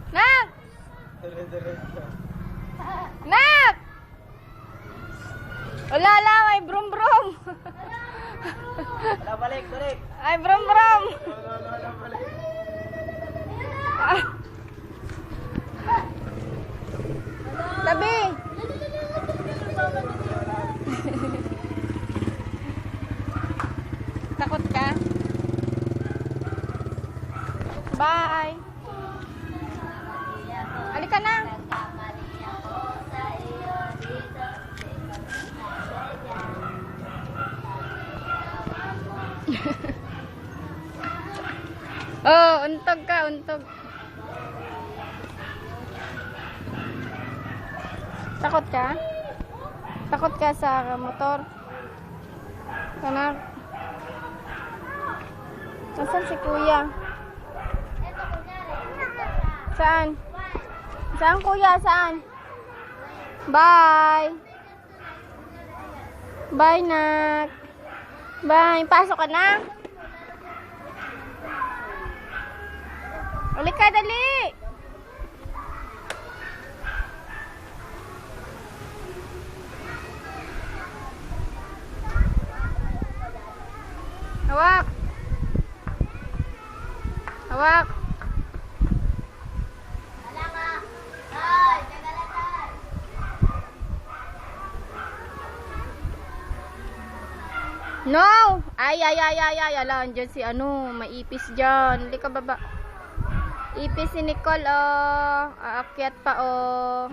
Nak! Nak! Wala lang, ay brum brum. Balik, balik. Ay brum brum. Balik. Tabi. Takot ka? Bye. Halika na. Oh, untog ka, untog. Takot ka? Takot ka sa motor? Anak? Nasaan si kuya? Saan? Saan kuya? Saan? Bye! Bye, nak! Bye! Pasok ka na? Ulit ka, dali! Hawak! Hawak! No! Ay, ala, andyan si ano, maipis dyan. Hindi ka baba. Ipis si Nicole, oh. Aakyat pa, oh.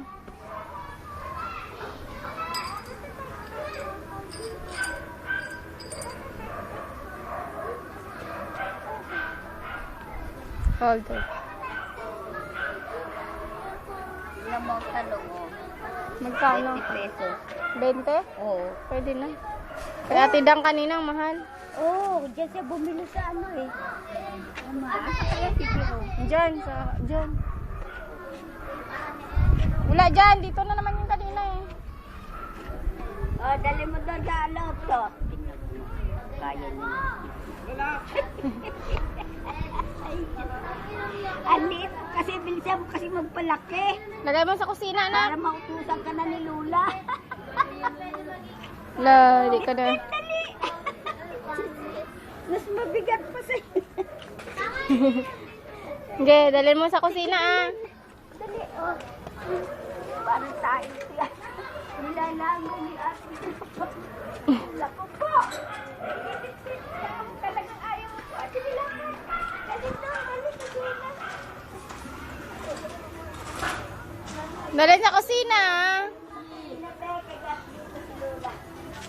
Hold it. Ilang mo ang talong, oh. Magkano? 20 pesos. 20? Oo. Pwede na. Kaya tidang kaninang mahal. Oo, dyan siya bumili sa ano eh. Ama, asa kaya si Piro? Diyan, diyan. Wala dyan, dito na naman yung kanina eh. Oh, dali mo doon sa ano to. Kaya niya. Wala. Alit, kasi bilisan mo kasi magpalaki. Lagay mo sa kusina na. Para mautusan ka na ni Lula. La, di ka na. Dali! Mas mabigat pa sa'yo. Sige, dalhin mo sa kusina ah. Dali, oh. Para tayo siya. Nilalango ni Ate. Lako po. Talagang ayaw mo po. Ate nilalango. Dali na, dali na. Dalhin sa kusina ah.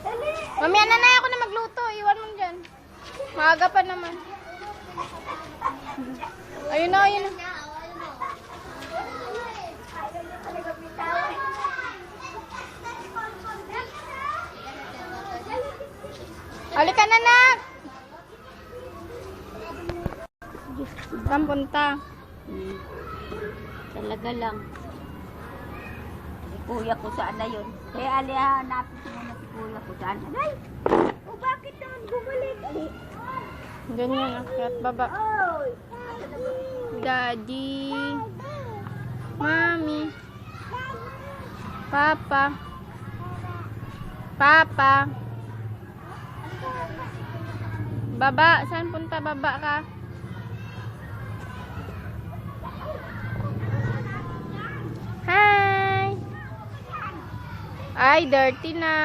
Dali. Mamaya na ako na magluto. Iwan mo dyan. Maaga pa naman. Ayun na, ayun na. Halika na, nak! Saan punta? Talaga lang. Si kuya ko saan na yun. Kaya alihanapin ko muna si kuya ko saan. Ay! O bakit naman bumalik? Ganyan, akyat baba. Oy! Daddy. Mami. Papa. Papa. Baba. Saan punta? Baba ka. Hi. Ay, dirty na.